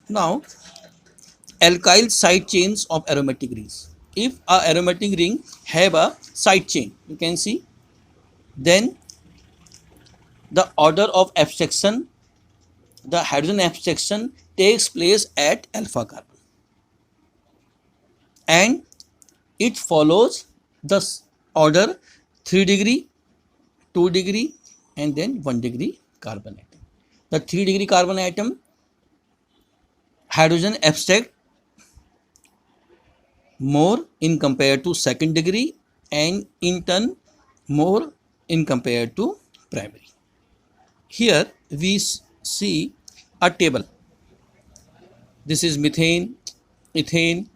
Now, alkyl side chains of aromatic rings. If a aromatic ring have a side chain, you can see, then the order of abstraction, the hydrogen abstraction takes place at alpha carbon, and it follows the order 3 degree, 2 degree, and then 1 degree carbon atom. The 3 degree carbon atom hydrogen abstract more in compared to second degree, and in turn more in compared to primary. Here we see a table. This is methane, ethane,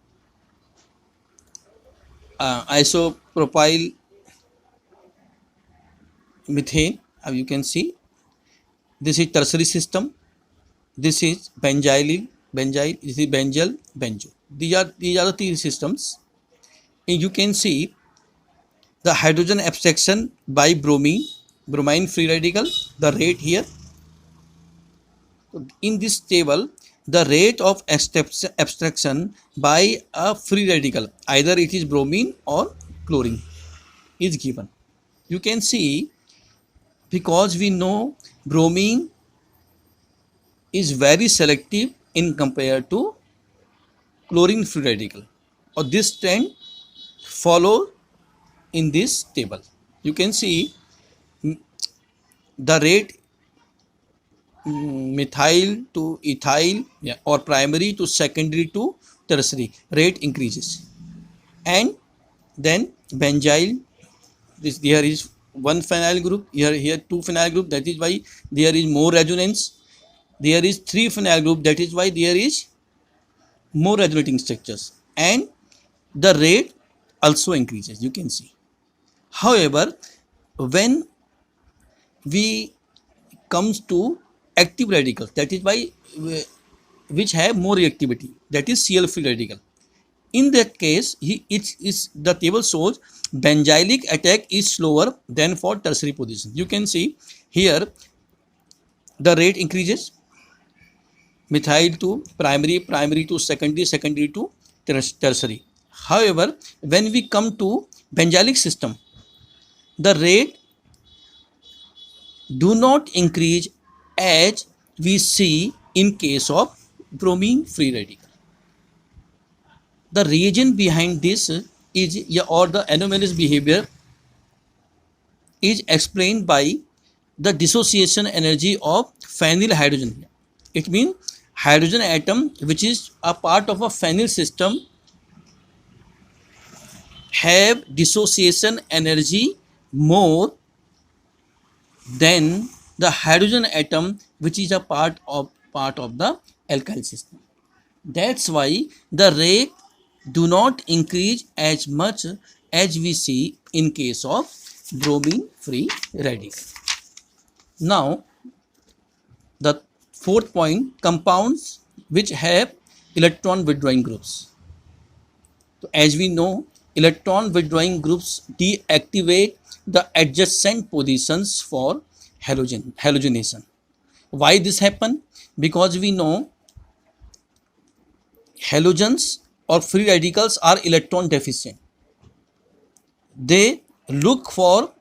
isopropyl methane. You can see this is tertiary system. This is benzyl. This is benzyl, benzo. These are the three systems. And you can see the hydrogen abstraction by bromine free radical. The rate here in this table, the rate of abstraction by a free radical, either it is bromine or chlorine, is given. You can see, because we know bromine is very selective in compared to chlorine free radical, or this trend follow in this table. You can see the rate methyl to ethyl, yeah, or primary to secondary to tertiary rate increases, and then benzyl, this there is one phenyl group, here two phenyl group, that is why there is more resonance. There is three phenyl group, that is why there is more resonating structures, and the rate also increases, you can see. However, when we comes to active radicals, that is why which have more reactivity, that is Cl free radical. In that case, it is the table shows benzylic attack is slower than for tertiary position. You can see here the rate increases, methyl to primary, primary to secondary, secondary to tertiary. However, when we come to benzylic system, the rate do not increase as we see in case of bromine free radical. The reason behind this is, or the anomalous behavior is explained by the dissociation energy of phenyl hydrogen. It means hydrogen atom which is a part of a phenyl system have dissociation energy more than the hydrogen atom which is a part of the alkyl system. That's why the rate do not increase as much as we see in case of bromine free radical. Now, the fourth point, compounds which have electron withdrawing groups. So as we know, electron withdrawing groups deactivate the adjacent positions for halogenation. Why this happen? Because we know halogens or free radicals are electron deficient. They look for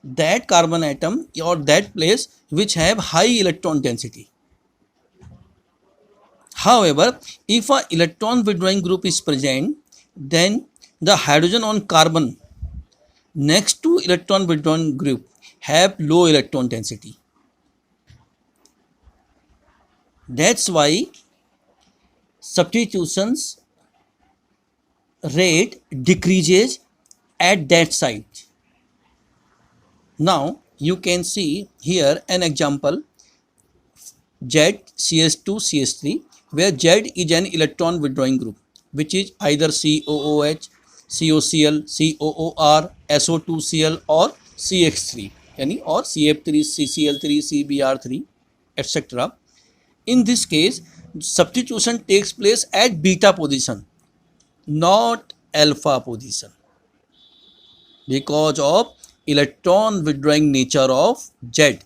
that carbon atom or that place which have high electron density. However, if a electron withdrawing group is present, then the hydrogen on carbon next to electron withdrawing group have low electron density. That's why substitutions rate decreases at that site. Now you can see here an example, ZCS2CH3, where Z is an electron withdrawing group which is either COOH, COCl, COOR, SO2Cl or CH3, yani or CF3, CCl3, CBr3, etc. In this case, substitution takes place at beta position, not alpha position, because of electron withdrawing nature of Z.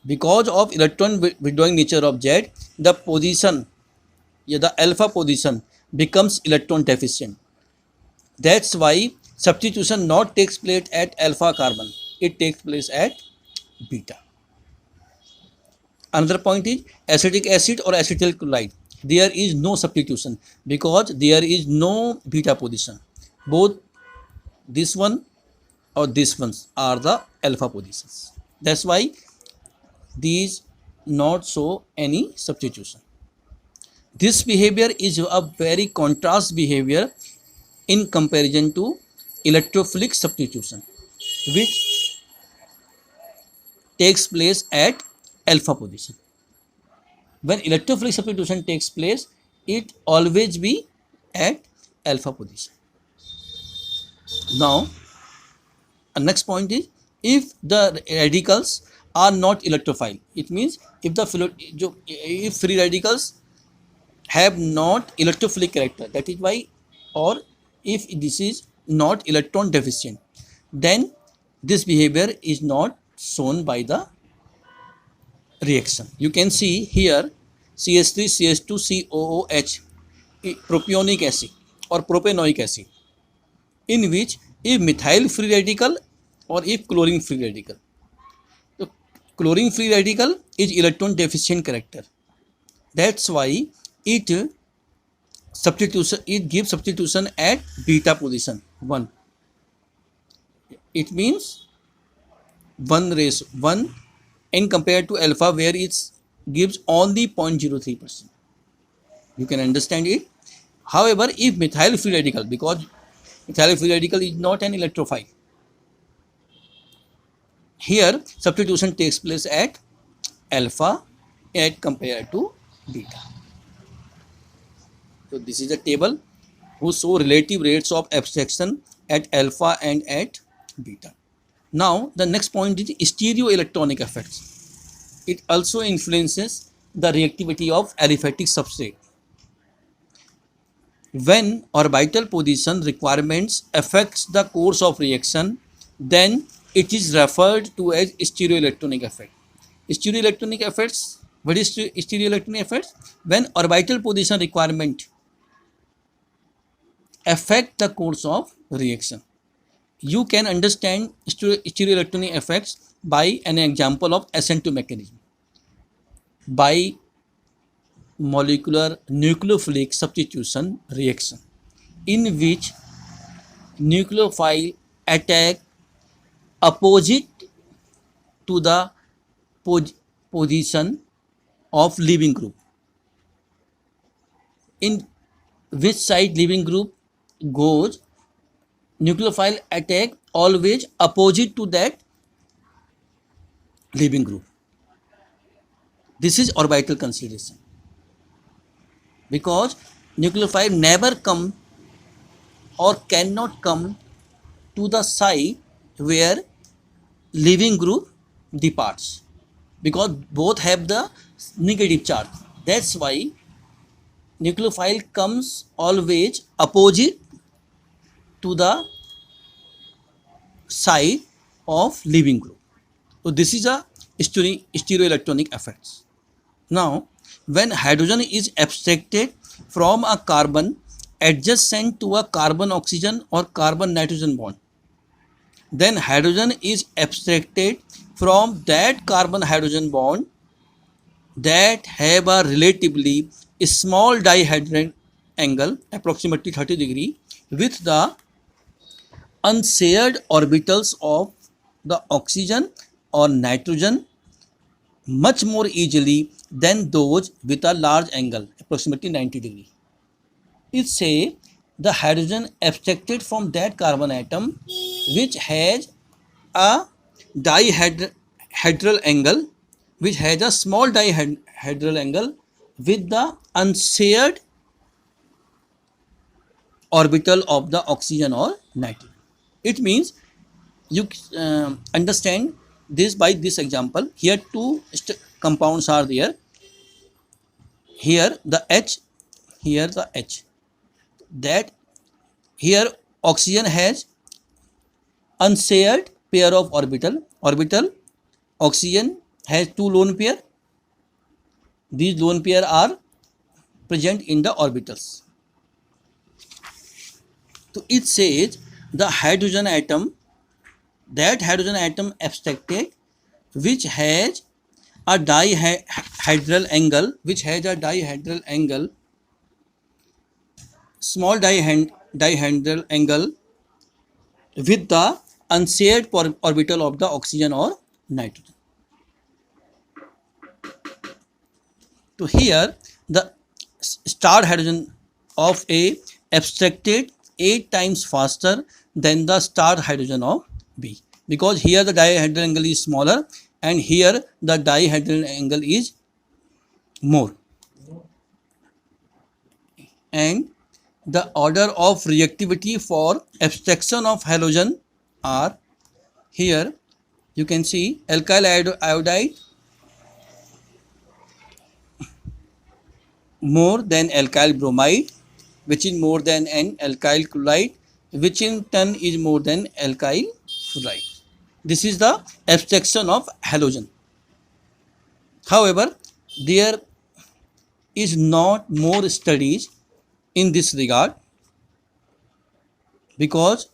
Because of electron withdrawing nature of Z, the position, the alpha position becomes electron deficient. That's why substitution not takes place at alpha carbon, it takes place at beta. Another point is acetic acid or acetyl chloride. There is no substitution because there is no beta position. Both this one or this ones are the alpha positions. That's why these not show any substitution. This behavior is a very contrast behavior in comparison to electrophilic substitution, which takes place at alpha position. When electrophilic substitution takes place, it always be at alpha position. Now, next point is if the radicals are not electrophile, it means if free radicals have not electrophilic character, that is why, or if this is not electron deficient, then this behavior is not shown by the reaction. You can see here CH3 CH2 COOH, propionic acid or propanoic acid, in which if methyl free radical or if chlorine free radical. So chlorine free radical is electron deficient character. That's why it gives substitution at beta position 1. It means 1 in compared to alpha, where it gives only 0.03%. You can understand it. However, if methyl free radical, because methyl free radical is not an electrophile, here substitution takes place at alpha at compared to beta. So this is a table who show relative rates of abstraction at alpha and at beta. Now the next point is stereoelectronic effects. It also influences the reactivity of aliphatic substrate. When orbital position requirements affects the course of reaction, then it is referred to as stereoelectronic effect. Stereoelectronic effects, what is stereoelectronic effects? When orbital position requirement affect the course of reaction. You can understand stereoelectronic effects by an example of SN2 mechanism. By molecular nucleophilic substitution reaction, in which nucleophile attack opposite to the position of leaving group. In which side leaving group goes, nucleophile attack always opposite to that leaving group. This is orbital consideration, because nucleophile never come or cannot come to the side where leaving group departs, because both have the negative charge. That's why nucleophile comes always opposite to the side of leaving group. So this is a stereoelectronic effects. Now when hydrogen is abstracted from a carbon adjacent to a carbon oxygen or carbon nitrogen bond, then hydrogen is abstracted from that carbon hydrogen bond that have a relatively small dihedral angle, approximately 30 degree, with the unshared orbitals of the oxygen or nitrogen much more easily than those with a large angle, approximately 90 degree. It say the hydrogen abstracted from that carbon atom which has a dihedral angle, which has a small dihedral angle with the unshared orbital of the oxygen or nitrogen. It means you understand this by this example. Here two compounds are there. Here the H, here the H. That here oxygen has unshared pair of orbital, oxygen has two lone pair. These lone pair are present in the orbitals. So it says the hydrogen atom, that hydrogen atom abstracted, which has a dihedral angle, small dihedral angle with the unshared orbital of the oxygen or nitrogen. So here the star hydrogen of A abstracted 8 times faster than the star hydrogen of B, because here the dihedral angle is smaller and here the dihedral angle is more, and the order of reactivity for abstraction of halogen are, here you can see alkyl iodide more than alkyl bromide, which is more than an alkyl chloride, which in turn is more than alkyl fluoride. This is the abstraction of halogen. However, there is not more studies in this regard, because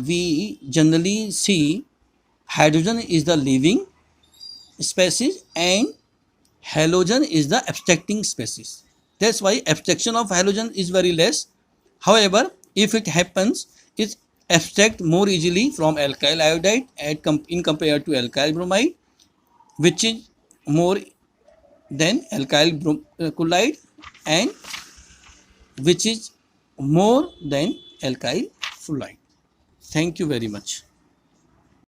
we generally see hydrogen is the living species and halogen is the abstracting species. That's why abstraction of halogen is very less. However, if it happens, it abstract more easily from alkyl iodide in compared to alkyl bromide, which is more than alkyl chloride and which is more than alkyl fluoride. Thank you very much.